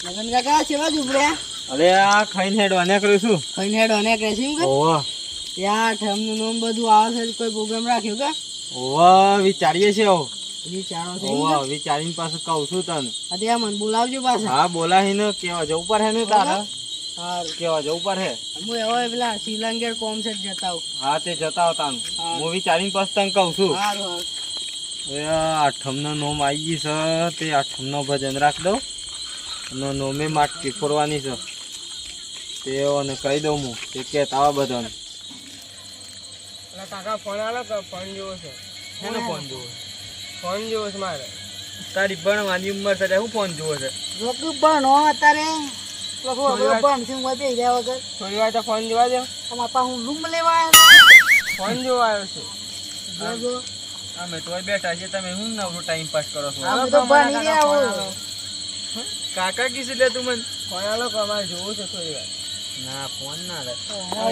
લગન કાકા કેવા જુબડ્યા? અરે આ ખાઈને હેડો અને કરું છું. ખાઈને હેડો અને કરે છે એમ કે? ઓહો યાર ઠમનું નામ બધું આવે છે, કોઈ પ્રોગ્રામ રાખ્યો કે? ઓહો વિચારીએ છે. વિચારો છે એમ ઓહો કે? વિચારીને પાછું કહું છું તને. હા તે મને બોલાવજો પાછા. હા બોલાવીને કેવા જવું પર હે ને તારે? હારું. કેવા જવું પર હે? હું એવો પેલા શ્રીલંકા કોન્સર્ટ જતા હું. હા તે જતા હોતા હા. હું વિચારીને પાછું તને કહું છું. હારું હારું. એ આઠમનો નોમ આવી ગઈ છે, તે આઠમનો ભજન રાખ દઉં અને નોમે માટકી ફોરવાની છે તેઓને કહી દઉં હું તે કહેતા આવા બધાને. કાકા ફોન આલો કે ફોન જોવો છે? શેનો ફોન જોવો છે? ફોન જોવો છે મારે. તારી ભણવાની ઉંમર છે શું ફોન જોવો છે? રોકું ભણો અત્યારે ભણ છે હું બે ગયા વગર. થોડી વાર તો ફોન જોવા દો. અમારા પાસે હું રૂમ લેવા આવ્યો. ફોન જોવા આવ્યો છું. જોજો. અમે તો બેઠા છે, તમે શું નવરો ટાઈમ પાસ કરો છો? અમે તો ભણી ગયા હોય. કાકા કીધું લે તું મને ફોન આલો કે અમારે જોવું છે થોડી વાર. ના ફોન ના લે.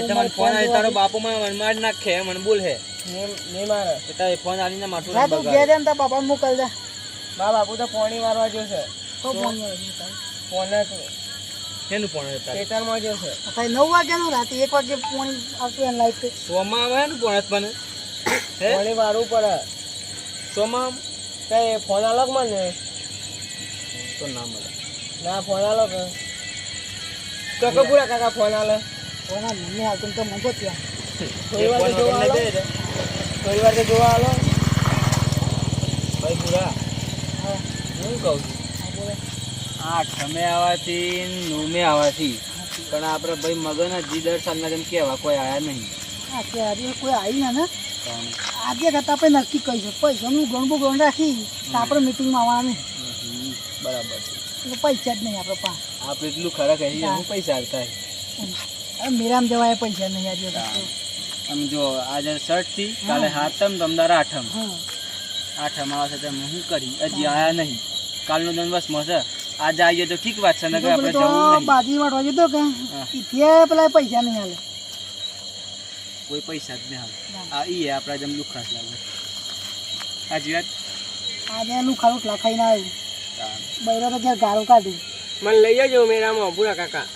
તમારે ફોન આવી તારો બાપુ મને વનમાડ નાખે મને બોલ હે નહીં મારે. તારે ફોન આવીને માથું તું બગાડ. ઘેર એમ તારા બાપા મોકલ દે. મારા બાપુ તો પોણી મારવા જોશે. તો ફોન ફોન શેનું ફોન હે તારે? ખેતરમાં જોશે. 9 વાગ્યાનું રાતે 1 વાગે પોણી આવતું એને લાઈટ. સોમાં આવે ને ફોન પણ હે પોણી મારવું પડે. સોમાં તે ફોન આલો કે મને. તો ના મળે. ના ફોન આલો કે કાકા પૂરા કાકા ફોન આલે. ફોન આ મને આવતું તો મંગો ત્યાં. થોડી વાર તો જોવા આલો. થોડી વાર તો જોવા આલો. ભાઈ પૂરા હા હું કહું છું આ ઠમે આવવાથી નોમે આવવાથી પણ આપણે ભાઈ મગન જી દર સાલના જેમ કેવા કોઈ આયા નહીં. હા કે આજે કોઈ આવી ના ને આજે કરતા આપણે નક્કી કરીશું પૈસાનું ગણબું ગણ રાખી તો આપણે મિટિંગમાં આવવાનું. બરાબર છે. પૈસા જ નહીં આપણે પાસે. આપણે એટલું ખરા કહી હું પૈસા આવતા હવે મેરામ જવાય પૈસા નહીં આજે. આમ જો આજે 6 થી કાલે 7મ તમદાર 8મ હા 8મ આવશે તો હું કરી હજી આયા નહીં. કાલનો દિવસ મળશે આજે આવીએ તો ઠીક વાત છે ને કે આપણે જવું નહીં. બાજી વાટવા જતો કે ત્યાં પેલા પૈસા નહીં હાલે. કોઈ પૈસા જ નહીં હાલે. આ ઈ આપણા જેમ લુખાસ લાગે. હાજી વાત. આજે એનું ખાલું લખાઈને આવ્યું. બૈરો તો ઘેર ગાળો કાઢી. મને લઈ જજો મેરામાં પૂરા કાકા.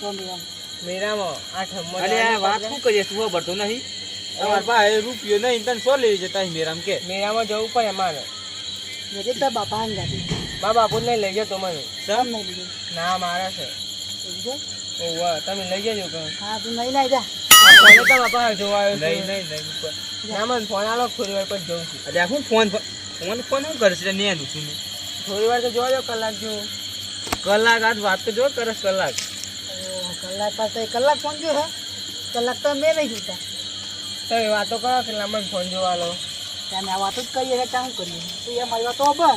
કોણ દેવાનું? મેરામાં 8મ. અરે આ વાત શું કરીએ તું ખબર નહીં. તમારા પાસે રૂપિયો નહીં તને સો લઈ જતા મેરામ કે મેરામાં જવું પડે અમારે. મેરે તો બાપા આને ગાડી. મા બાપુ લઈ લઈ જતો મને. સમ નહીં લીધું. ના મારા છે. ઓવા તમે લઈ જજો કે. હા તું નહીં લઈ જા. ફોન તો બાપા જોવા આવ્યો નહીં નહીં ના મને ફોન આલો થોડી વાર પછી જઉં છું. અરે હું ફોન શું કરશે ને એનું છું થોડી વાર તો જોવા દો કલાક જેવું. કલાક આજ વાત તો જો કરસ કલાક. કલાક પાસે કલાક ફોન જો હે કલાક તો મેં નહીં જોતા. તમે વાતો કરો કે મને ફોન જોવા લો. ત્યાં આ વાતો જ કરીએ કે શું કરીએ તું એ મારી વાતો ખબર.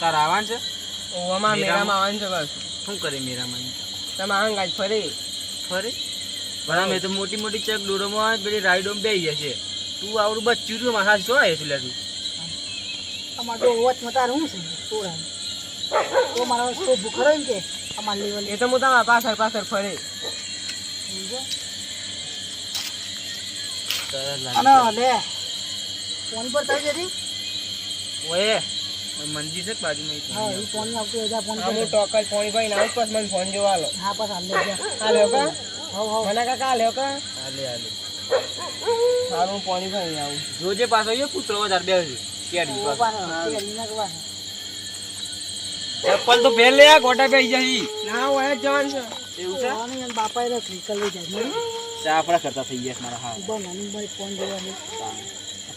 તાર આવવાનું છે? ઓવામાં મેરામાં આવવાનું છે બસ. શું કરે મેરામાં? તમે આંગ આજ ફરી ફરે પણ અમે તો મોટી મોટી ચક ડોરોમાં પેલી રાઈડોમાં બેસી જશે. તું આવડું બચ્ચું છું મારા શું આવે છે તું? અમારે તો વોચમાં તારે શું છે તોડા તો મારા તો ભૂખ રહ્યો કે અમારે લેવલ એ તો હું તમારા પાછળ પાછળ ફરે. અને લે ફોન પર થઈ જતી. ઓએ મંદિર છે બાજુમાં. હા એ ફોન આવતો હતા ફોન હું ટોકલ પોણી ભાઈ ના પાસ મને ફોન જોવા લો. હા પાસ હાલ લે આ લ્યો કા હવ હવ મને કાકા લ્યો કા હાલે સારું પોણી ભાઈ આવું જોજે પાછો એ પુત્ર વધારે બે કેડી ચપ્પલ તો પહેર લે આ ગોટા બેસી જાય. ના હોય જવાન છે એવું છે. બાપા એ નીકળી જાય ચા આપણા કરતા થઈ ગયા મારા. હા ભાઈ ફોન જોવાનું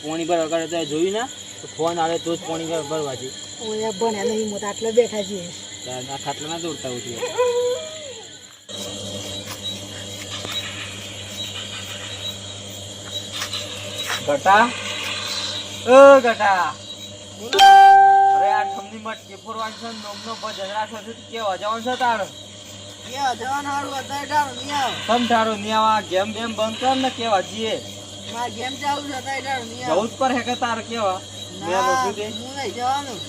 પોણી પર વગર તો જોયું ના તો ફોન આવે તો જ પોણી પર ભરવા છે. ઓય બને નહીં મોટા આટલે બેઠા છીએ. આ ખાટલા ના દોડતા ઉઠી ગટા ઓ ગટા અરે આ ઠમની મટકી ફોરવાની છે નોમનો ભજન રાખો છે કેવા જવાનું છે તાર? યા જવાન હારું અત્યારે ડાળો નહીં આવ. તમ તારો નિયાવા ગેમ બેમ બંધ કર ને કેવા જીએ માર ગેમ ચાલુ છે અત્યારે ડાળો નહીં આવ. જવું જ પર હે કે તાર કેવા ના હું નહીં જવાનું.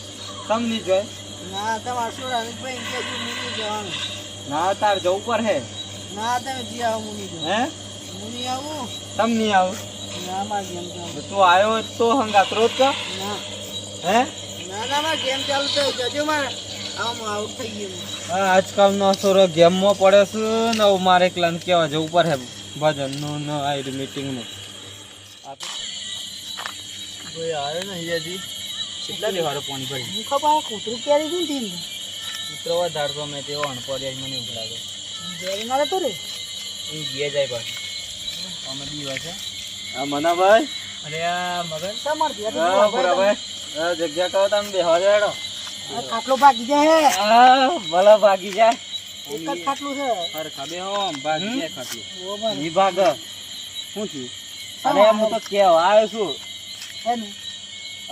તમ ની જોય ના તમારે સોરાની ભાઈ કે હું નહીં જવાનું. ના તાર જવું પર હે. ના તમે જી આવો હું નહીં જાઉં. હે હું નહીં આવું. તમ ની આવ ના માર ગેમ ચાલુ. તું આવ્યો તો હંગાત રોજ કા ના હે ના ના ગેમ ચાલુ છે જજો માં આમ આઉટ થઈ ગયું. આજકાલનો છોરો ગેમમાં પડે છે ને હવે મારે એકલાને કહેવા જવું પડે ભજનનું ને આ મીટિંગનું. કોઈ આવે ને અહીંયાથી કેટલા દેવારો પાણી ભરી હું ખબર કૂતરું ક્યારે ગયું ટીમ કૂતરો વધારતો મેં તેવો અણપર્યા મને એવું લાગે. ઘેર ના રહેતો રે એ ગયા જાય પાછું અમે દીવા છે. હા મનાભાઈ. અરે આ મગન શા મળતી ભાઈ જગ્યા કહો તમે બેહવા જાડો. ખાટલો ભાગી જાય હા ભલે ભાગી જાય. એક જ ખાટલું છે અરે ખાબે હો ભાગી જાય ખાટલું. ઓ ભાઈ ની ભાગ શું થયું? અરે હું તો કેવા આવ્યો છું હે ને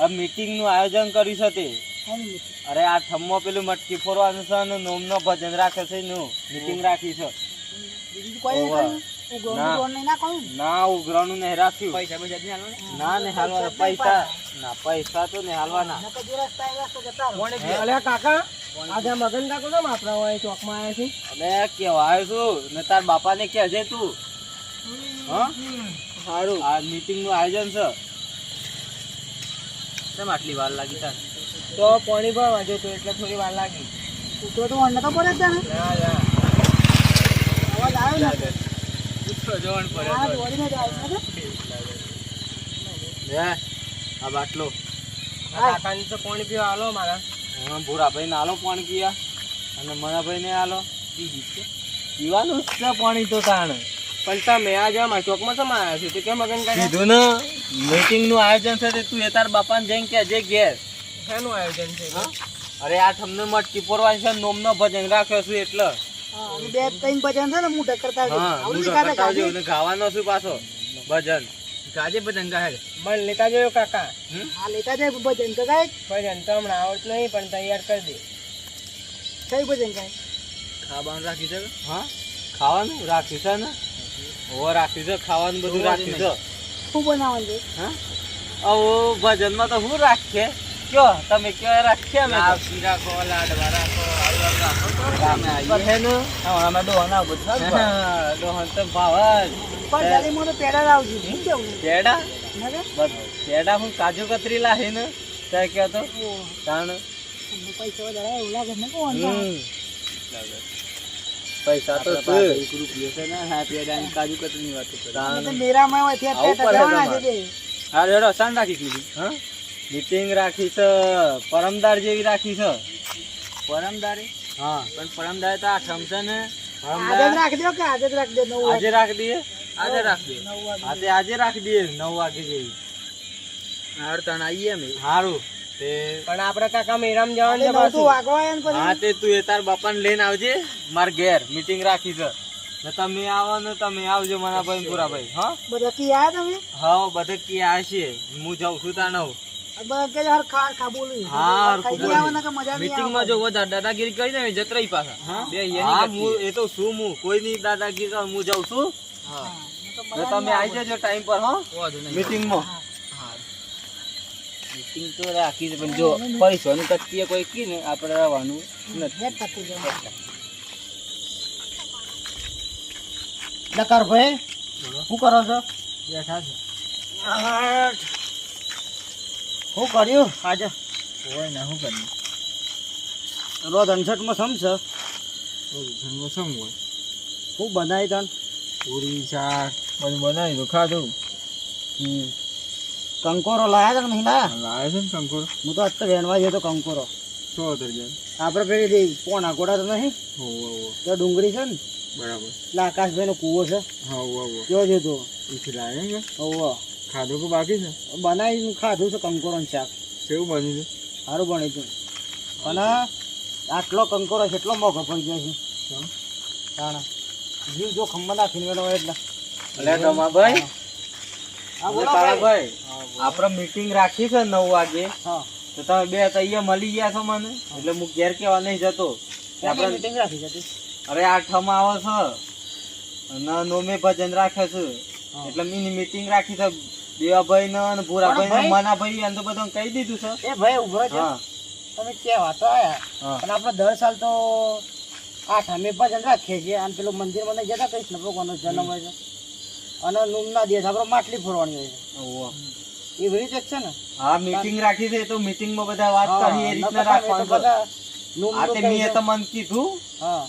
આ મીટિંગ નું આયોજન કર્યું છે તે. હે ને અરે આ ઠમ્મો પેલું મટકી ફોરવાનું છે ને નોમનો ભજન રાખે છે નું મીટિંગ રાખી છે. બીજું કોઈ નહીં કર્યું? ઉઘરાણું નહીં ના કહ્યું? ના ઉઘરાણું નહીં રાખ્યું. પૈસા ના ને હાલવાના પૈસા ના પૈસા તો ને હાલવાના. નકર જો રસ્તા એ રસ્તો જતા રહો. હે? અલે કાકા આજે મગન કાકો કેમ આપણા હોય ચોકમાં આવ્યા છે? અરે કેવા આવ્યો છું ને તાર બાપા ને કહેજે તું. હા સારું આ મીટિંગ નું આયોજન છે. કેમ આટલી વાર લાગી તાર? તો પાણી ભરવા જતો એટલે થોડી વાર લાગી. કૂતરો તો વන්න તો પડે જ ને. અવાજ આવ્યો ને જવાનું હા દોડીને જ આવ્યો ને. લે આ બાટલો કાકાની તો પાણી પીવા આલો મારા. હા ભૂરાભાઈ ને આલો પાણી પીવા અને મનાભાઈ ને આલો પીવાનું જ છે પાણી તો તાણ. પણ તમે આજે અમારા ચોકમાં શેમાં આવ્યા છો? તે કેમ મગન કાકા? કીધું ને મીટિંગ નું આયોજન છે તે તું એ તાર બાપાને જઈને કહેજે ઘેર. શેનું આયોજન છે? અરે આ તમને મટકી પોરવાની છે નોમનો ભજન રાખ્યો છું એટલે. હા અને બે ત્રણ ભજન છે ને હું ઢક્કરતા આવજો. હા આવું હું નહીં ખાતા કરતા ગાજી? ને ગાવાનો છું પાછો ભજન. ગાજે ભજન ગાહે. મને લેતા જજો કાકા. હમ? હા લેતા જાય ભજન તો ગાય. ભજન તો હમણાં આવડતું નહીં પણ તૈયાર કરી દે. કઈ ભજન ગાય? ખાવાનું રાખ્યું છે હા ખાવાનું રાખ્યું છે ને હવે રાખ્યું છે ખાવાનું બધું રાખ્યું છે. શું બનાવવાનું છે? હા આવો ભજનમાં તો હું રાખીએ કયો તમે કયો રાખીએ અમે તો. રાખો લાડવા રાખો પર હે ને અમે ડોહના બધું ડોહન તો ભાવ જ. પણ જલ્દીમાં તો પેડા લાવજો. શું કેવું? પેડા નકર? પેડા હું કાજુ કતરી લાવી ને ત્યાં કયો તો તાણ. અમને પૈસા વધારે આવે એવું લાગે ને કોણ? પૈસા તો છે. કાજુ કતરીની વાત કરે. અમે તો મેરામાં હોય ત્યાં આવું પેટા પડે જવાના છે તમારે. બે. હા રેડો શાન રાખી લીધી હા મીટિંગ રાખી છે પરમદાર જેવી રાખી છે. પરમદારે હા પણ પરમદારે તો આ ઠમશે ને આજે જ રાખી દો કે આજે જ રાખી દો 9 વાગે. આજે રાખી દઈએ. આજે રાખ દે 9 વાગે. આજે આજે રાખી દઈએ 9 વાગે જેવી. અડતાણ આવીએ અમે સારું તે પણ આપણે કાકા મેરામ જવાનું આજે છે 9 તો પાછું. વાગવા આવ્યા ને હા પછી તે તું એ તાર બાપાને લઈને આવજે માર ઘેર મીટિંગ રાખી છે ને તમે આવો ને તમે આવજો મારા ભાઈ પુરાભાઈ. હા બધા કી આયા તમે? હા બધે ક્યાં છે હું જાઉં છું તાણ હવે. આ બધા કે હર ખા બોલું. હા, હર ખાઈ બોલું. આવવાના કે મજા નહીં મીટિંગમાં જો વધારે દાદાગીરી કરી ને જતરાઈ પાછા હા બે હા, હું એ તો શું હું કોઈ નહીં દાદાગીરી કરું, હું જાઉં છું ને તમે આવી જજો ટાઈમ પર હા મીટિંગમાં. મીટિંગ તો રાખી છે પણ જો પૈસાનું તકતીએ કોઈ કી ને આપણે રહેવાનું નથી. લકાર ભાઈ શું કરો છો? બેઠા છે શું કર્યું આજે હોય ને શું કરીએ રોજ 68 માં સમજો શું હોય શું બનાવી તન પૂરી શાક બધું બનાવી તો ખાધું. કંકોરો લાયા કે નહીં લાયા? લાવે છે ને શંકર હું તો અત્યારે વેણવા જતો કંકોરો. સો દરજન આપણે પેલી પોણા ગોડા તો નહીં હો તો ડુંગળી છે ને બરાબર એટલે આકાશભાઈ નો કૂવો છે હો કેવો છે તો ઈથી લાવે ને હોવો ખાધું કે બાકી છે બનાવી ખાધું છે કંકોરો ને શાક કેવું બન્યું છે સારું બને છે અને આટલો કંકોરો છે એટલો મોઘો પડી જાય છે કેમ? તાણા જીવ જો ખંભા નાખીને વેણો એટલે એટલે રમાભાઈ હા એટલે બોલો તારાભાઈ આપણે મીટિંગ રાખી છે 9 વાગે હા તો તમે બે તો અહીંયા મળી ગયા છો મને એટલે હું ઘેર કેવા નહીં જતો કે આપણે આપણે મીટિંગ રાખી હતી. અરે આઠમ આવે છે અને નોમે ભજન રાખે છે હા. એટલે મીની મીટિંગ રાખી છે દેવાભાઈ ને અને ભૂરાભાઈ ને પણ ભાઈ- મનાભાઈ એમ તો બધું કહી દીધું છે. એ ભાઈ ઉભો છે હા તમે કેવા તો આયા હા પણ આપણે દર સાલ તો આઠ અમે ભજન રાખીએ છીએ અને પેલું મંદિરમાં નહીં જતા કૃષ્ણ ભગવાનનો જન્મ હોય છે અને નુમના દિવસ આપણે માટલી ફોરવાની હોય છે ઓહો. એ વેરી જ છે ને હા મીટિંગ રાખી છે તો મીટિંગ માં બધા વાત કરી એ રીતના રાખવાનું છે. આ તે મેં તમને કીધું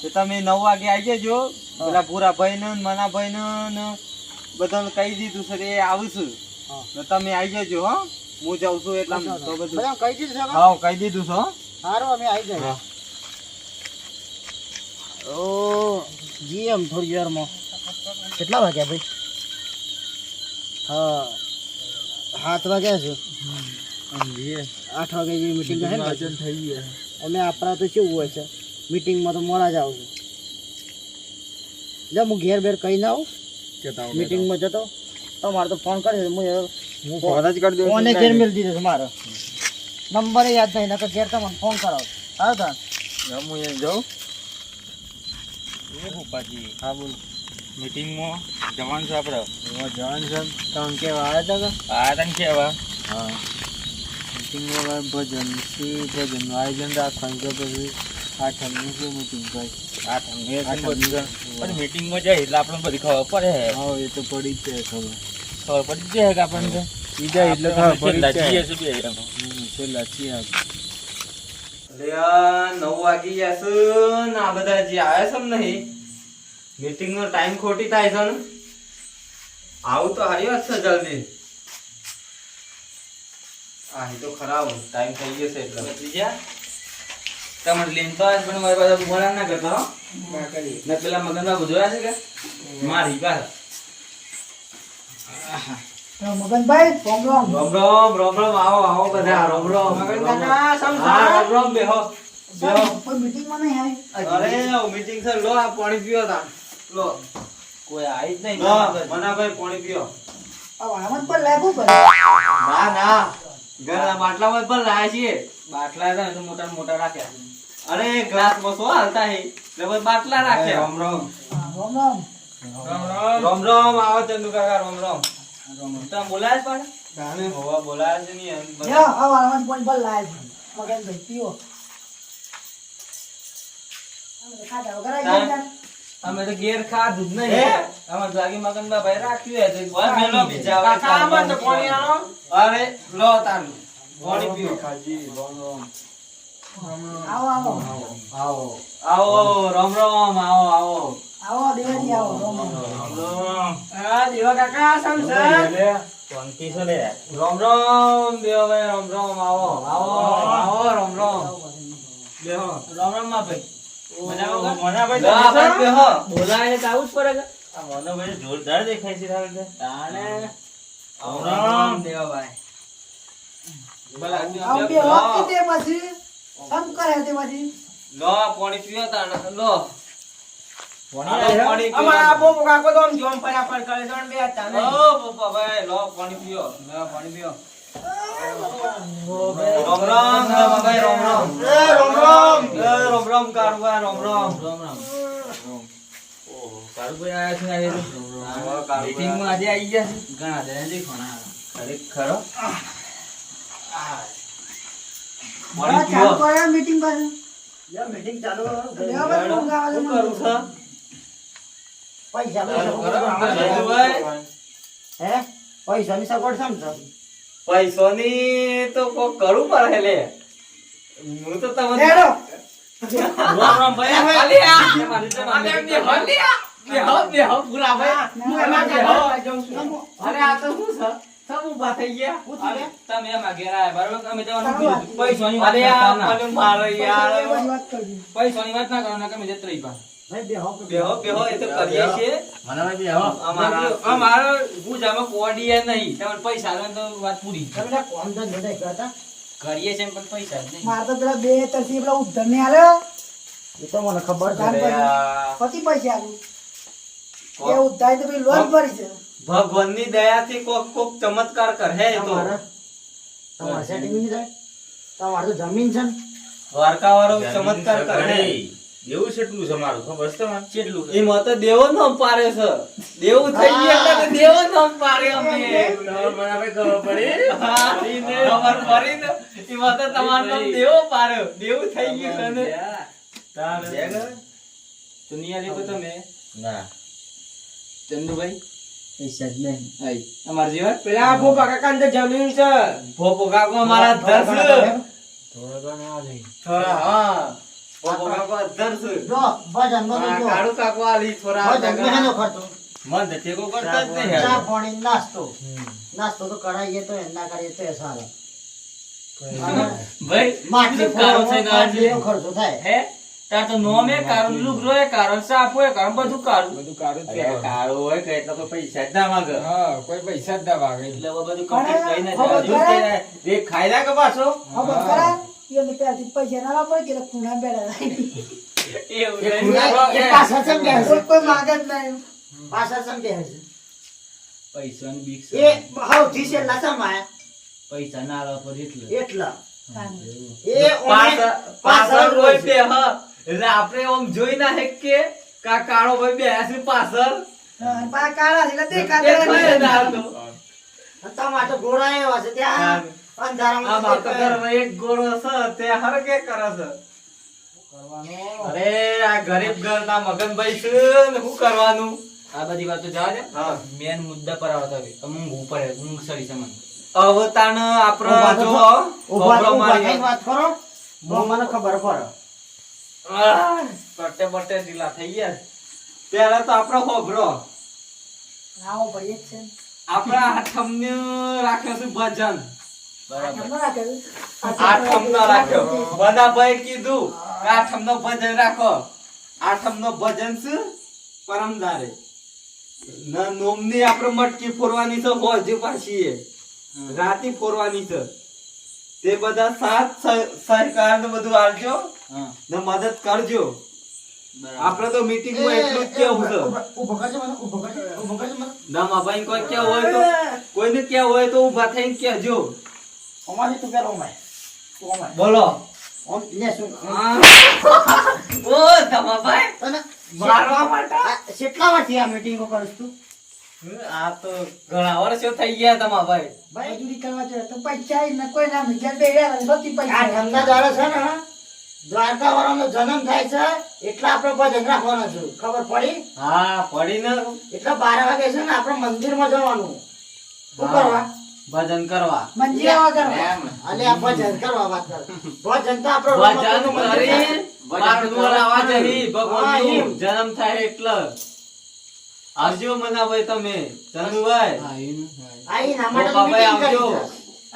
કે તમે 9 વાગે આવી જજો. પેલા પૂરા ભાઈ ને મનાભાઈ ને બધાને કહી દીધું છે એ આવશું ને તમે આવી જજો. હો હું જાઉં છું એટલે તો બધું કહી દીધું છે હા કહી દીધું છે. સારું અમે આવી જાય ઓ જી એમ થોડી વારમાં કેટલા વાગ્યા ભાઈ? હા 7 વાગ્યા છે. 8 વાગે જેવી મીટિંગ છે ને થઈ ગયા. અમે આપણા તો કેવું હોય છે મીટિંગમાં તો મોડા જ આવું છું. જા હું ઘેર બેર કહી ના આવું મીટિંગમાં જતો તમારે તો ફોન કરે હું ફોન જ કરી દઉં. ફોને ઘેર મેળ દીધો છે મારો નંબર યાદ નહીં નકર ઘેર તમને ફોન કરાવો. સારું તાર હું અહીં જાઉં. હા બોલ. મીટિંગમાં જવાનું છે આપણે. જવાનું છે તમે કેવા આવ્યા હતા કે હા મીટિંગમાં ભજનનું આયોજન રાખવાનું છે. પછી 8 શું મીટિંગ ભાઈ? 8 મીટિંગમાં જાય એટલે આપણને બધી ખબર પડે. હા એ તો પડી જ જાય ખબર પડી જ જાય કે આપણને બીજા એટલે ખબર પડી જ જાય. છેલ્લા છીએ 9 વાગી જશે ને આ બધા જે આવ્યા છે ને નહીં મીટિંગ નો ટાઈમ ખોટી થાય છે ને. આવું તો હારી વાત છે જલ્દી. હા એ તો ખરાબ ટાઈમ થઈ ગયો છે એટલે બીજા તમારે લેન તો આજ પણ મારી પાસે બોલા ના કરતા હો ને પેલા મગનમાં જોયા છે કે મારી પાસે મગનભાઈ રામ રામ. રોમ રોમ આવો બધા રોમ રોમ મગન કાકા હા રોમ બેહો કોઈ મીટિંગમાં નહીં આવી. અરે મીટિંગ છે લો આ પાણી પીઓ તા લો કોઈ આવી જ નહીં મનાભાઈ પાણી પીઓ. આ વાણામાં પર લાગુ પડે. ના ઘરના બાટલામાં પણ લાયા છીએ. બાટલા હતા તો મોટા રાખ્યા. અરે ગ્લાસ માં શું હાલતા હે એટલે બસ બાટલા રાખ્યા. રોમ રોમ રામ રોમ આવો ચંદુ કાકા રોમ રોમ તમે બોલાય જ પણ ગાને હોવા બોલાય જ નહીં. યા આ વાણામાં પણ પર લાય છે મગનભાઈ પીઓ. અમે તો ખાધા વગર આવી ગયા. અમે તો ઘેર ખાધું જ નહીં. અમાર જાગી મગનબા ભાઈ રાખ્યું હે તો મેલો બીજા કાકા આમાં તો પાણી આલો. અરે લો તાન પાણી પીઓ ખાજી રોમ રોમ આવો રોમ રોમ આવો આવો દેવાજી આવો રામ રામ. આ દેવા કાકા સંસદ કોણથી છે લે રોમ રોમ દેવા ભાઈ રોમ રોમ આવો રોમ રોમ બેહો રોમ રોમ માં ભાઈ બોલાય તો આવું જ પડે કે આ મનોભાઈ જોરદાર દેખાય છે તાણે રામ દેવાભાઈ આવો બે વાત તે પછી સમ કરે તે પછી લો પાણી પીઓ તાણે લો અમારા બોપો કાકો તો આમ જોમ ફટાફટ કરે છે બે તાને ઓ પપ્પા ભાઈ લો પાણી પીઓ રોમ રોમ ભાઈ રોમ રોમ કારુબા રોમ રોમ કારુબા આયા છે મીટિંગ માં આજે આવી ગયા છે ઘણા દે દેખોના ખરેખર ચાલુ કરે મીટિંગ પર. મીટિંગ ચાલુ દેવાભાઈ ફોન ગાવા શું દે. કરું છે પૈસા હે પૈસાની સગવડ સમજો. પૈસોની તો કોક કરવું પડે લે હું તો તમને હેડો રામ ભાઈ ખાલી આ બેહો પૂરા ભાઈ હું એમાં બેહો. જાઉં છું. અરે આ તો શું છે સબ ઊભા થઈ ગયા અરે તમે એમાં ઘેર આયા બરાબર અમે જવાનું કીધું પૈસોની વાત ના કરો મારો યાર વાત કરજો. પૈસોની વાત ના કરો ના તમે જત રહી પા ભાઈ બેહો બેહો એ તો કરીએ છીએ અમારો ગુજામાં કોડીએ નહીં તમને પૈસા લે તો વાત પૂરી તમે કોમ ધંધો નહીં કરતા. કરીએ છીએ પણ પૈસા જ નહીં મારે તો પેલા બે તરફી પેલા ઉધર ને આલે એ તો મને ખબર છે. પતિ પૈસા આલું એ ઉધાર તો પેલી લોન ભરી છે. ભગવાનની દયાથી કોક ચમત્કાર કરે તો તમારે સેટિંગ નહીં થાય. તમારે તો જમીન છે ને. દ્વારકા વાળો ચમત્કાર કરે એવું કેટલું છે મારું ખબર છે તમારે કેટલું એમાં તો દેવો નામ પાડે છે દેવું થઈ ગયું એટલે દેવો નામ પાડે અમે બરાબર ખબર પડી ખબર પડી ને એમાં તો તમારું નામ દેવો પાડ્યો દેવું થઈ ગયું છે ને તો નિયા લેકો તમે ના ચંદુભાઈ પૈસા જ નહીં અમાર જેવા પેલા ભોપા કાકા ને જમીન છે. ભોપો કાકો મારા ધર છે. થોડા હા ભોપો કાકો ધર છે. જો ભજન નો આ જો કાળુ કાકો આલી થોડા ભજન મેનો ખર્ચો મન તો ટેકો કરતા જ નહીં ચા યાર. પાણી નાસ્તો તો કરાઈએ તો એના કરીએ તો એ સારો ભાઈ માટલી કારો છે ફોડવાનો ગાડી. એવો ખર્ચો થાય હે તાર તો નોમે કારણ લુગરો એ કારણ સાપ હોય કારણ બધું કાઢું બધું કાઢું જ અરે કહેવાનું. કાળુ હોય કે એટલે કોઈ પૈસા જ ના માંગે. હા, કોઈ પૈસા જ ના વાગે. એટલે હવે બધું કમ્પ્લીટ લઈને હવે જાય હજુ તે એક ખાઈ લા કે પાછો હવે કરા એને પેલાથી પૈસા ના વાપરે કે ખૂણા બેડા એવું એ નહીં. એ પાછા ચમ બેસે કોઈ માંગે જ નહીં પાછા ચમ બેસે પૈસાની બીક છે. એ હવથી છે લસમાય પૈસા ના આલવા પર એટલે એટલા એ પાછળ રોય બે હા એટલે આપણે આમ જોઈ ના હે કે કાળો ભાઈ બે છે પાછળ દેખાય ના આવતો. ટમાટો ગોળા એવા છે ત્યાં આ અંધારામાં માતો ઘરમાં એક ગોળો છે તે હર કે કરે છે. અરે આ ગરીબ ઘરના મગનભાઈ છે ને શું કરવાનું. આ બધી વાતો જવા દે હા. મેન મુદ્દા પર આવતા હોય ઊંઘ ઉપર ઊંઘ સડી છે મને અવતાન આપણે જો ખોબરો મારી વાત કરો બહુ મને ખબર પડે પટ્ટે પટ્ટે ઢીલા થઈ ગયા. પેલા તો આપણો ખોબરો આવો ભાઈ છે આપણા આઠમને રાખ્યો છે ભજન. બરાબર આઠમનો રાખ્યો. બધાભાઈ કીધું કે આઠમનો ભજન રાખો. આઠમનો ભજન છે પરમદારે ના નોમની આપણે મટકી ફોરવાની છે હોજે પાછી એ. રાતી ફોરવાની છે. તે બધા સાથ સહકાર ને બધું આલજો હા ને મદદ કરજો. બરાબર આપણે તો મીટિંગ માં એટલું જ કેવું છે. ઉભો કરજો મને ઉભો કરજો મને દામાભાઈ કોઈ કેવું હોય તો કોઈને કેવું હોય તો ઊભા થઈને કહેજો. અમારી તું પેલો અમાય તું અમાય બોલો. ઓમ લે શું ઓ દામાભાઈ તને મારવા માટે કેટલા વર્ષથી આ મીટિંગો કરું તું આ તો ઘણા વર્ષો થઈ ગયા દામાભાઈ. ભાઈ મજૂરી કરવા જોઈએ તો પૈસા ને કોઈ ના મિજાન બે રહ્યા બધી આ પૈસા ધંધા દાડે છે ને દ્વારકા વાળાનો જન્મ થાય છે એટલે આપણે ભજન રાખવાનું છે ખબર પડી હા પડીને એટલે 12 વાગે છે ને આપણે મંદિરમાં જવાનું શું કરવા ભજન કરવા. મંજીરા વગર એમ. અલે આ ભજન કરવા વાત કર ભજન તો આપણે ભજન કરી બારનું લાવવા જઈ ભગવાનનું જન્મ થાય એટલે આવજો મનાભાઈ તમે ચંદુભાઈ. આઈ ના માટે ગોપાભાઈ meeting કરી આવજો. છે.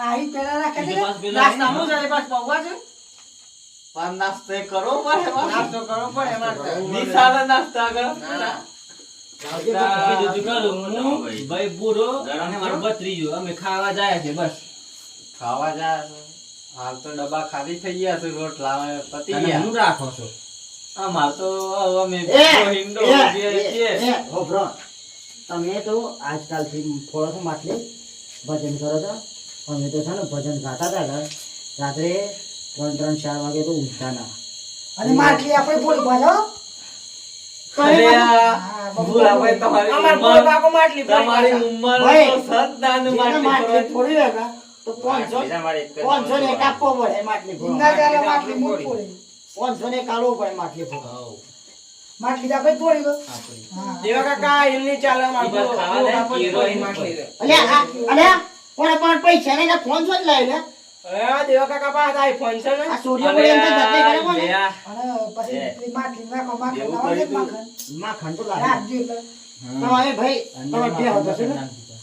આઈ પેલા રાખે છે નાસ્તાનું છે, એટલે પાછું પૌવા છે. પણ નાસ્તો એ કરવો પડે નાસ્તો કરવો પડે એમાં તો. નિશાળે નાસ્તા કરો. બીજું તો કરું હું ભાઈ બુરો અને મારો ભત્રીજો અમે ખાવા જાય છે બસ ખાવા જા હાલ તો ડબ્બા ખાલી થઈ ગયા છે રોટલા પતી અને ગયા. હું રાખો છો અમાર તો હવે અમે હિન્દુ છીએ. હોભરો. તમે તો આજકાલથી થોડો છો માટલી ભજન કરો છો અમે તો છે ને ભજન ગાતા હતા ને રાત્રે 3-4 વાગે તો ઉઠતા ના અને માટલી આપણે બોલ બોલો અરે આ ભૂરાભાઈ તમારી અમાર ઉંમર- કોઈ બાકો માટલી ફોડી તમારી નાખે. ઉંમર ભાઈ, તો સદદાન જેને માટલી માટલી ફોડવાની. ફોડી વેગા તો 500 ને એક આપવો પડે માટલી ઇંગા ફોડવા. ચાલે માટલી મૂળ પોળે 500 ને એક આલવો પડે માટલી ફોડવા. માટલી તો આપણે તોડી દો આપણી. હા દેવા કાકા એમની ચાલે અમાર ઈ બાર ખાવા જાય, બાપો હીરો ફોડી એની માટલી છે. અલ્યા કોને પણ પૈસા નહીં ને ફોન શું લાવી લે અરે દેવા કાકા પાસે આઈફોન છે ને. આ સૂર્ય બોલે એમ તો જતે કરે કોને લ્યા. અને પછી પેલી માટલી નાખો માખણ એવું લાવો ને કર્યું તું. માખણ માખણ તો લાવી રાખજો એટલે તમારે ભાઈ તમે બે હતો છે ને નાખી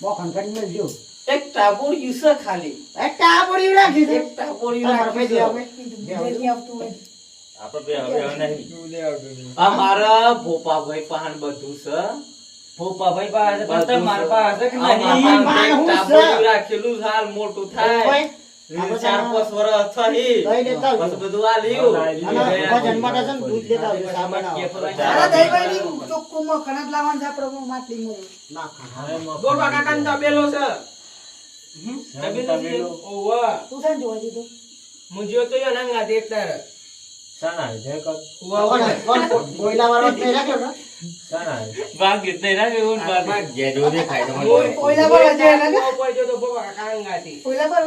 મોખણ કરી મેલજો એક ટાબુડિયું છે ખાલી. એક ટાબોડી રાખી દે એક ટાબુડિયું તમારે રાખી ભાઈ છે. દેવા બીજે આવતું હોય એવું દેવા ગયું. આ મારા ભોપાભાઈ પાહન બધું છે. ભોપાભાઈ પાસે પણ તાર મારા પાસે કે આ નહીં? મારા મારે એક હું છે? ટાબુડિયું રાખેલું છે, હાલ મોટું થાય. ભાઈ 4-5 વર્ષ થઈ. દહીં લેતા આવજો. પછી બધું આ લીધું. અને ભજન માટે છે ને દૂધ લેતા આવજો ચા બનાવો. તારા દહીંવાળી ચોખ્ખું મખણ જ લાવવાનું છે આપણે માટલી મૂળ માખણ ગોપા કાકાનો તબેલો છે. તબેલો છે? ઓવા. તું છે ને જોવા દીધું હું જ્યો તો યો નંગાથી એક તારે. ઉવા કોણ ઉવા. કોણ બોયલા વાળો નહીં રાખ્યો ને ભાગ્ય જ નહીં રાખે એવું ને ભાગ્ય. કોયલા પર છે ને કૂવા ઉપર જ્યો તો ગોપા કાકા નંગાથી. કોયલા પર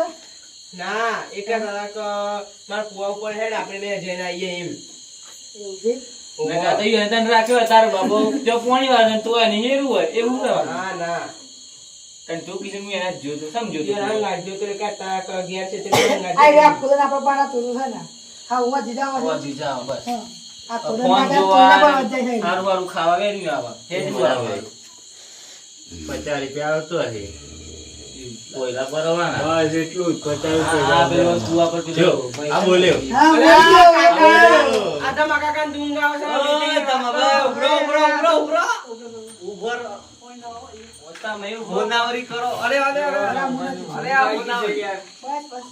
ના એક જ હતા કે મારા કૂવા ઉપર હેડ આપણે બે જઈને આવીએ એમ. એવું છે મેં કાં તો ઈ હંતાને રાખ્યો હોય, તારો બાબો જો પોણી વાળે ને તું એને હેરું હોય એવું કરવાનું. ના ના કારણ તું કીધું હું એના જ જોતો સમજો એ રામ લાગ્યો તો કે તા ઘેર છે તે લાગ્યો. આ રે આ ખુદન આપણા પાડા તું છે ને હા હું જીજા ઓ હોય જીજા બસ આ ખુદન ફોન ના જોવા પર વજાઈ જાય સારું સારું ખાવા ગઈ નહીં આવા હેજ બોલાવે 50 રૂપિયા આવતો હશે કોયલા ભરવાના બસ એટલું જ 50 આ પેલો તું પર જો આ બોલ્યો હા બોલ્યો આ તમારા કાકા ને ઊંઘ આવે છે એ તમારે ઉભરો ઉભરો ઓતા મેં એવું હોનાવરી કરો. અરે અરે અરે અરે આ હોનાવરી યાર. બસ બસ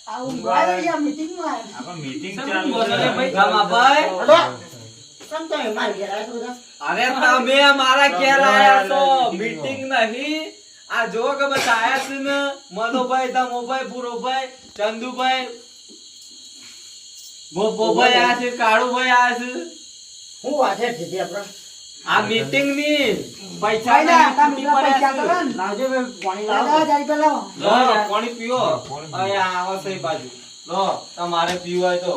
આવું બોલાય યાર મીટિંગ માં આપણે મીટિંગ તમે ચાલુ બોલો ને ભાઈ. રામાભાઈ, કેમ તમે મારી ઘેર આવ્યા છો બધા? અરે તમે મારા ઘેર આયા છો મીટિંગ નહીં. આ જો કે બસ આયા છે ને મનોભાઈ, તમોભાઈ, પૂરોભાઈ, ચંદુભાઈ, બોબોભાઈ આયા છે, કાળુભાઈ આયા છે. હું વાંચે છે તે આપણે આ મીટિંગ ની પૈસા પૈસા તા મીઠા પૈસા કરો ને લાવજો બે પાણી દાદા લાવો જારી પર લાવો લો પાણી પીઓ. અહીંયા આવો છે એ બાજુ. લો તમારે પીવું હોય તો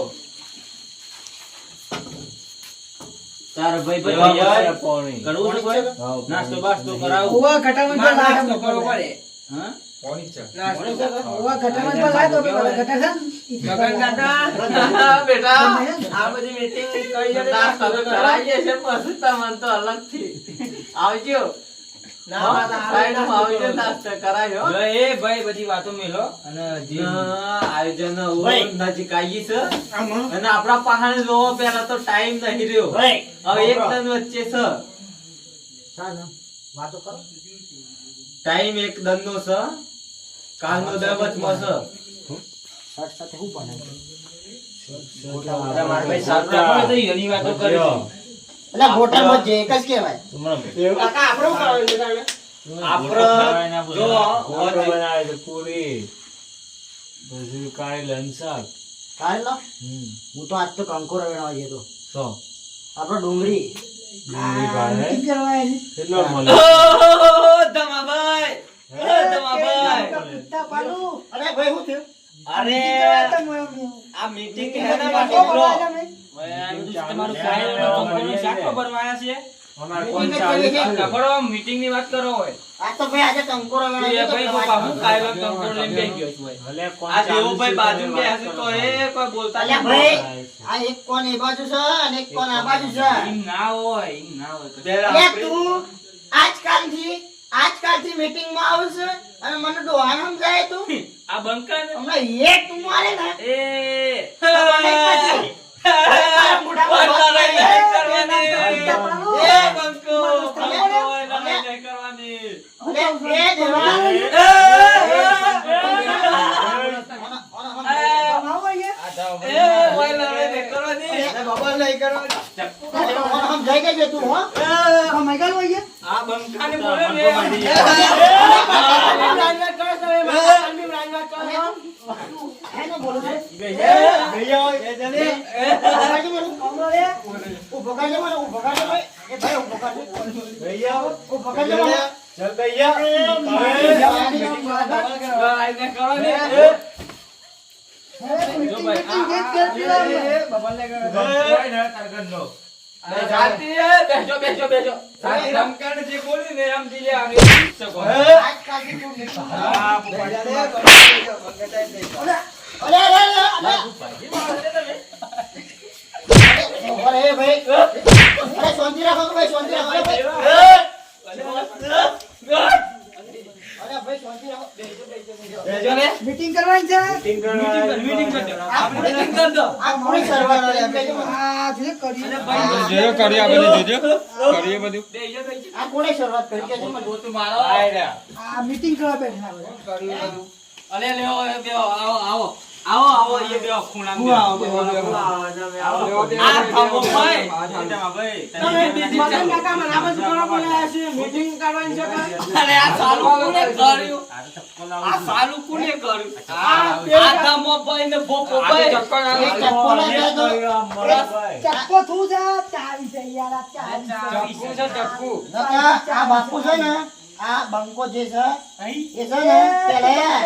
તારો ભાઈ એવા ભાઈ પાણી. કરવું છે કોઈ? નાસ્તો બાસ્તો કરાવું ઓવા ઘટામાં પર નાસ્તો કરવો લાગે પડે. હા નાસ્તો ઓવા ઘટામાં પર લાગે તો પેલા ઘટા છે ગગન કાકા બેટા આ બધી મીટિંગ કરી છે નાસ્તો તો કરાવીએ છે પછી તમને તો અલગથી આવજો. ના સાઈડમાં આવજો, નાસ્તો કરાયો. જો એ ભાઈ બધી વાતો મેલો અને જે આયોજન ભાઈ. નજીક આવી છે અને આપણા પહાડ જોવો પેલા તો ટાઈમ નહીં રહ્યો. ભાઈ હવે એક દન વચ્ચે છે ચાલ વાતો કરો ટાઈમ એક દન નો છે, કાલનો દ વચમાં છે. શર્ટ સાથે હું બનાવ્યું મારા ભાઈ સારું રાખો તો એની વાતો કરી એટલે હોટલમાં જે એક જ કહેવાય કાકા આપણે શું કરવાનું છે તારે? આપણે જો બનાવે છે પૂરી પછી કાળી લંસાક કાલ નો હું તો આજ તો કંકોરો વેણવા ગયો તો સો આપણો ડુંગળી ડુંગળી કાઢે મીટિંગ કરવા આવી કેટલો મળે ધમાભાઈ, કુત્તા પાડું અરે ભાઈ શું થયું અરે તો મોયો આ મીટિંગ હે ને મીટિંગ મિત્રો. બોલાય તમે તમારું સાહેબ કંપની શાક ખબર વાયા છે અમારે Meeting કોણ જ ચાલુ કરી છે. છે? ખબરો મીટિંગ ની વાત કરો હોય આજ તો ભાઈ આજે કંકોરો વેણવા એ ગયો તો ભાઈ તો પાછું કાયલો કંકોડો લઈને બેસી ગયો છું ભાઈ. ભલે કોણ આ ચાલુ દેવુભાઈ છે બાજુ તે બે વાત હશે તો એ કોઈ બોલતા અલ્યા નહીં. ભાઈ આ એક કોણ એ બાજુ છે અને એક કોણ આ બાજુ છે એમ ના હોય એમ ના હોય પેલા અલ્યા આપણે- તું આજકાલથી મીટિંગ માં આવશે અને મને ડોહાને સમજાય તું આ બંકા ને હમણાં એક તું મારે ને એ તો મને પાછી. મારા મોઢામાં બંકા વાત નહીં કરે. કરવાની. કુત્તા પાડું એ બંકો, તમે બંકો બોલો. એના નહીં કરવાની. અરે, એ જવા. આવો એ અહીંયા ઓય લડાઈ નહીં કરવાની. અરે, બબલ નહીં કરવાની. મને સમજાઈ ગઈ તું હો આ મૈગાલ હોય અહીંયા આ બંકા ને બોલે ને રાંધવા કરો છો, એ મારા કાલની રાંધવા કરો છો. એને બોલું છે ભૈયા હોય, એ જણે. ઉભો કરજે મને. કમરો રે ઉભો કરજે મને, ઉભો કરજે ભાઈ. એ ભાઈ ઉભો કરજે. ભૈયા હોય. ઉભો કરજે મને. ચાલ ભૈયા. લડાઈ નહીં કરવાની. મીટિંગ જે કરતી હોય બબલ નહીં કરવાની. હોય ને તાર ઘરનો. જાતિ હે, બેસો બેસો બેસો. સાથી રમકાણ જે બોલી ને એમ દિલે આવી શકો આજકાલથી તું meeting માં આવ. હા, ભૈયા રે, અરે, અરે, અરે. અરે, ભાઈ. અરે, શાંતિ રાખો ભાઈ, શાંતિ રાખો. અરે, ભાઈ. અરે, ભાઈ, શાંતિ રાખો. બેસો ને. મીટિંગ કરવાની છે મીટિંગ કરી દો આપણે meeting કરી દો આ કોની શરૂઆત કરી? એમ કહેજો મને. આ જે કરી જોજો કરી આ બધું જોજો કરીએ બધું આ કોણે શરૂઆત કરી? કહેજો મને. તું મારો. આ મીટિંગ કરવા બેઠા હોય અલે લેવો એ બેહો આવો આવો એ બેહો ખૂણામાં બેહો આ થાંભો ભાઈ મગન કાકા મને આ બધું કરવા બોલાયા છે. મીટિંગ કરવાની છે કાંઈ? અરે આ સાલુ કોને કર્યું આ સાલુ કોને કર્યું આ થાંભો ભાઈ ને ભોપો ભાઈ એક ચપ્પો લઈ જજો. ચપ્પો થું છે ચાવી છે યાર આ ચાવી છે. ચપ્પુ છે ચપ્પુ નકર આ બાપુ છે ને આ બંકો જે છે એ છે ને પેલા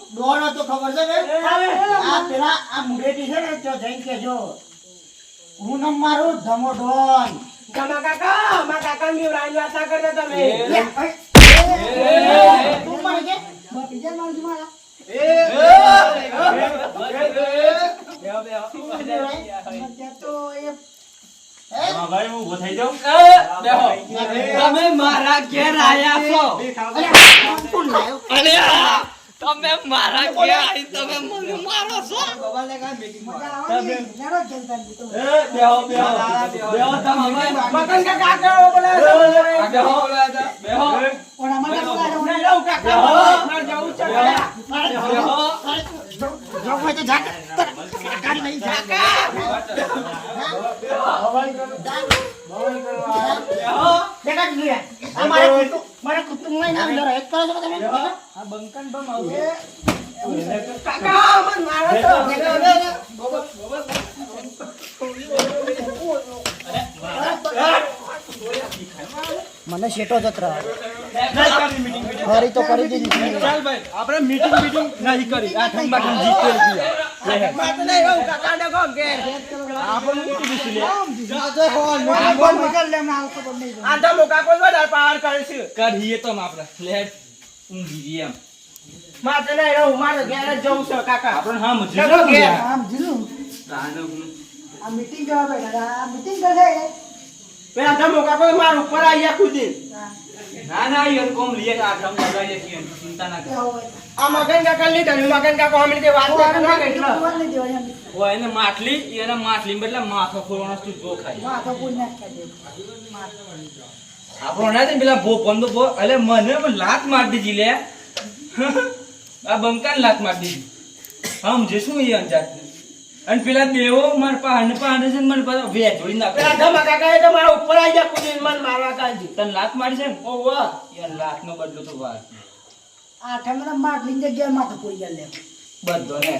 ડોન હતો ખબર છે ને આ પેલા આ મુરેટી છે ને તો જઈને કેજો હું નામ મારું ધમો ડોન કાકા કાકા મારા કાકા ની રાજ વાતા કરતા તમે તું મને કે બીજા માણસ મારા તો એ હા ભાઈ હું ઉભો થઈ જાઉં તમે મારા ઘેર આયા છો કોણ લાયો અલ્યા તમે મારા ઘેર આવી તમે મને મારો છો મજા આવે ને લેડો જલતા તો બેહો તમે મગન કાકા આગળ બોલાવો બેહો ઓના માટે બોલાવો ના જાઉં કાકા માર જાઉં છે જો કોઈ તો જા કાઢ નહીં જા બેટા ગયા મારા કુટુંબમાં નામ લો એક કરો છો તમે આ બંકન બમ આવશે કાકા મન મારો મને શેટો જત્ર ફરી તો કરી દીધી ચાલ ભાઈ આપણે મીટિંગ નહીં કરી આ ઠંડા ઠંડ જીત કરી દીધા નહીં કાકા ને કહો કે આપણે મીટિંગ લે આ તો મોકા કોઈ વધારે પાવર કરે છે કરીએ તો આપણે લેટ ઊંઘી જઈએ એમ મારે નહીં રહું મારે ઘેર જ જવું છે કાકા આપણે હા મજી ચલો ઘેર આમ જીલું તાને આ મીટિંગ કરવા બેઠા આ મીટિંગ કરે પેલા તો મોકા કોઈ માર ઉપર આયા ખુદી ના યાર કોમ લીએ આઠમ લગાવીએ છીએ ચિંતા ના કર આ મગન કાકા લીધા મગન કાકા અમે તે વાત ના એટલે ઓ એને માટલી એને માટલી બદલે માથો ખોરવાનો તું જો ખાઈ આપણો ના પેલા ભો પંદો ભો અલે મને પણ લાત માર દીધી લે આ બંકાન લાત માર દીધી હમ જે શું ઈ અંજાત અને પેલા દેવો માર પાહને છે મને પાછો વે જોડી નાખે પેલા ધમા કાકા એ તો મારા ઉપર આયા ખુદી મન મારવા કાજી તને લાત મારી છે ને ઓહો યાર લાત નો બદલો તો વાર આ ઠંડા માટલી જગ્યાએ માથા પડી ગયા લે બધો ને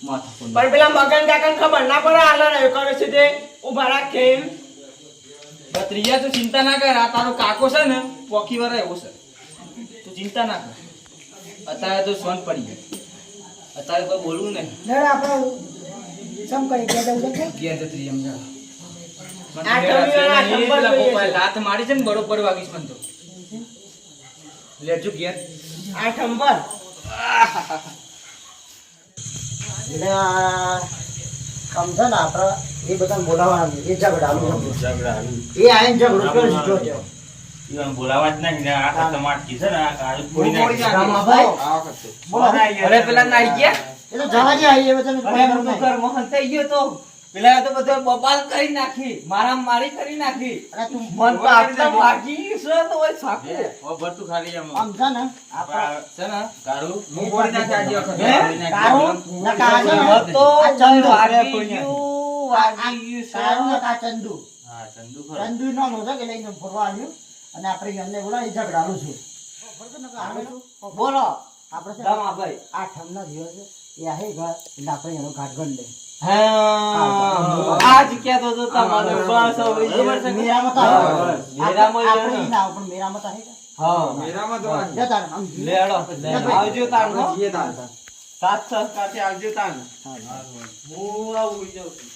માથા પર પણ પેલા મગન કાકાને ખબર ના પડે હાલો રહ્યો કરે છે તે ઉભા રાખે બત્રીયા તો ચિંતા ના કર આ તારો કાકો છે ને પોકી વાર એવો છે તું ચિંતા ના કર અત્યારે તો સોન પડી ગઈ અત્યારે કોઈ બોલવું નહીં લેડ આપણે સમ કરી કે જવું છે ગયા તો ત્રી સમજા આ ટમીવાળા શંભર જોઈએ છે. લાત મારી છે ને બરોબર વાગીશ મને તો લેજો ગયા આ ઠંબર એટલે સમજો ને આપણે એ બધાને બોલાવવાના એ ઝઘડાનું એ આઈને ઝઘડો કર્યો જોજો ઈવન બોલાવા જ નહીં ને આ ટમાટકી છે ને આ કાળું ફોડી નાખી. રામાભાઈ બોલો અરે પેલા નાઈ ગયા એ તો જવા દે આઈ એ બધાને કોઈ ખબર નહીં. ઘર મોહન થઈ ગયો તો પેલા તો બધો બબાલ કરી નાખી મારા મારી કરી નાખી અરે તું મન તો આટલા વાગી છે તો ઓય સાકુ ઓ ભરતું ખાલી આમ આમ છે ને આપા છે ને કાળું હું બોડી નાખી આજે વખત હે? બોડી નાખી. કારું ના કાજે તો આ ચંદુ વાગી ગયું વાગી કારું ગયું ના કા ચંદુ હા ચંદુ ખરો. ચંદુ નો નો છે કે લઈને ફરવા આવ્યું અને આપણે એમને બોલાવી ઝઘડાનું છું બોલો આપણે છે ને દામા ભાઈ આ ઠંડા દિવસ એ આહે ઘર એટલે આપણે એનો ઘાટ ગણ લે હા આજ કેતો તો તમારો બસ હવે ખબર છે મેરામત હા, આવે મેરામત આપણે આવે. ઈ ના આવે, પણ મેરામત આવે કે? હા મેરામાં તો આ જા તાર, આમ લેડો આવજો તાર જીએ તાન. સાત સહકારથી આવજો તાર હું આવું જાઉં છું